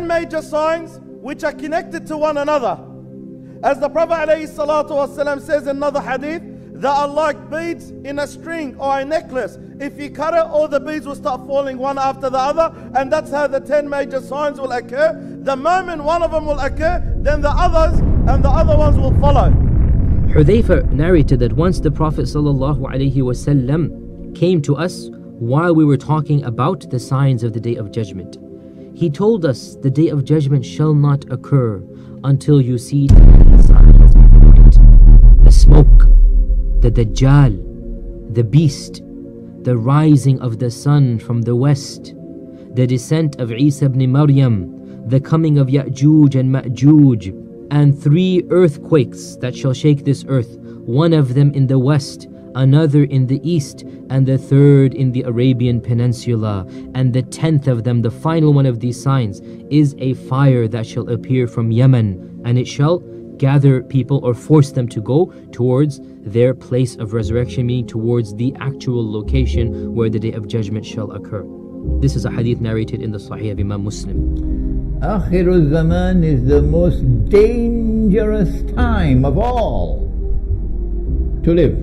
10 major signs which are connected to one another. As the Prophet ﷺ says in another hadith, that are like beads in a string or a necklace. If you cut it, all the beads will start falling one after the other, and that's how the 10 major signs will occur. The moment one of them will occur, then the others and the other ones will follow. Hudayfa narrated that once the Prophet ﷺ came to us while we were talking about the signs of the Day of Judgment. He told us the Day of Judgment shall not occur until you see the signs before it: the smoke, the Dajjal, the beast, the rising of the sun from the west, the descent of Isa ibn Maryam, the coming of Ya'juj and Ma'juj, and 3 earthquakes that shall shake this earth, one of them in the west, another in the east, and the 3rd in the Arabian Peninsula. And the 10th of them, the final one of these signs, is a fire that shall appear from Yemen, and it shall gather people or force them to go towards their place of resurrection, meaning towards the actual location where the Day of Judgment shall occur. This is a hadith narrated in the Sahih of Imam Muslim. Akhirul Zaman is the most dangerous time of all to live.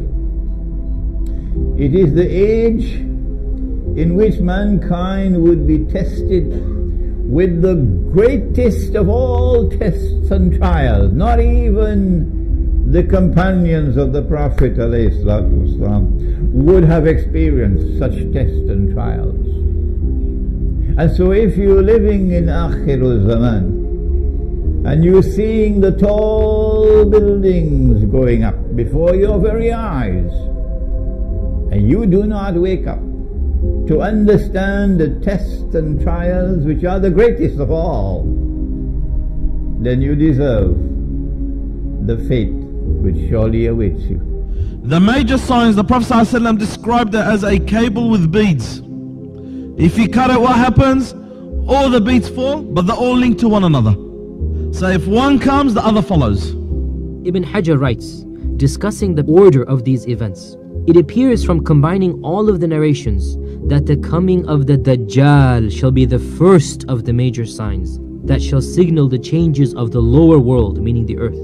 It is the age in which mankind would be tested with the greatest of all tests and trials. Not even the companions of the Prophet ﷺ would have experienced such tests and trials. And so if you're living in Akhirul Zaman and you're seeing the tall buildings going up before your very eyes, and you do not wake up to understand the tests and trials which are the greatest of all, then you deserve the fate which surely awaits you. The major signs, the Prophet ﷺ described it as a cable with beads. If you cut it, what happens? All the beads fall, but they're all linked to one another. So if one comes, the other follows. Ibn Hajar writes, discussing the order of these events, it appears from combining all of the narrations that the coming of the Dajjal shall be the first of the major signs that shall signal the changes of the lower world, meaning the earth,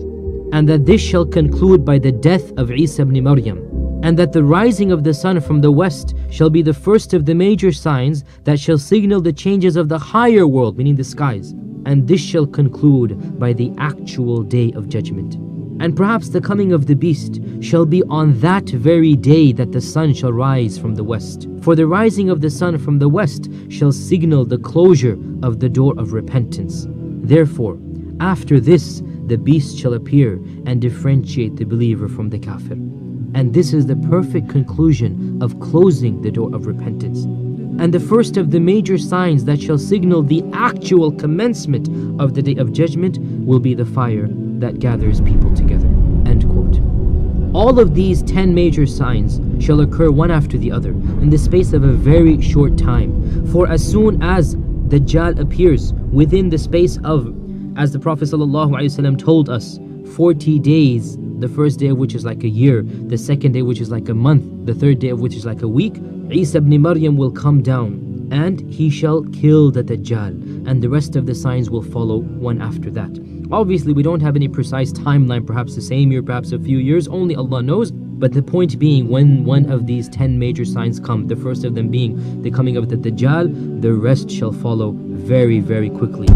and that this shall conclude by the death of Isa ibn Maryam, and that the rising of the sun from the west shall be the first of the major signs that shall signal the changes of the higher world, meaning the skies, and this shall conclude by the actual Day of Judgment. And perhaps the coming of the beast shall be on that very day that the sun shall rise from the west. For the rising of the sun from the west shall signal the closure of the door of repentance. Therefore, after this, the beast shall appear and differentiate the believer from the kafir. And this is the perfect conclusion of closing the door of repentance. And the first of the major signs that shall signal the actual commencement of the Day of Judgment will be the fire that gathers people together. End quote. All of these 10 major signs shall occur one after the other in the space of a very short time. For as soon as Dajjal appears within the space of, as the Prophet ﷺ told us, 40 days, the first day of which is like a year, the second day which is like a month, the third day of which is like a week, Isa ibn Maryam will come down and he shall kill the Dajjal, and the rest of the signs will follow one after that. Obviously, we don't have any precise timeline, perhaps the same year, perhaps a few years, only Allah knows. But the point being, when one of these 10 major signs come, the first of them being the coming of the Dajjal, the rest shall follow very, very quickly.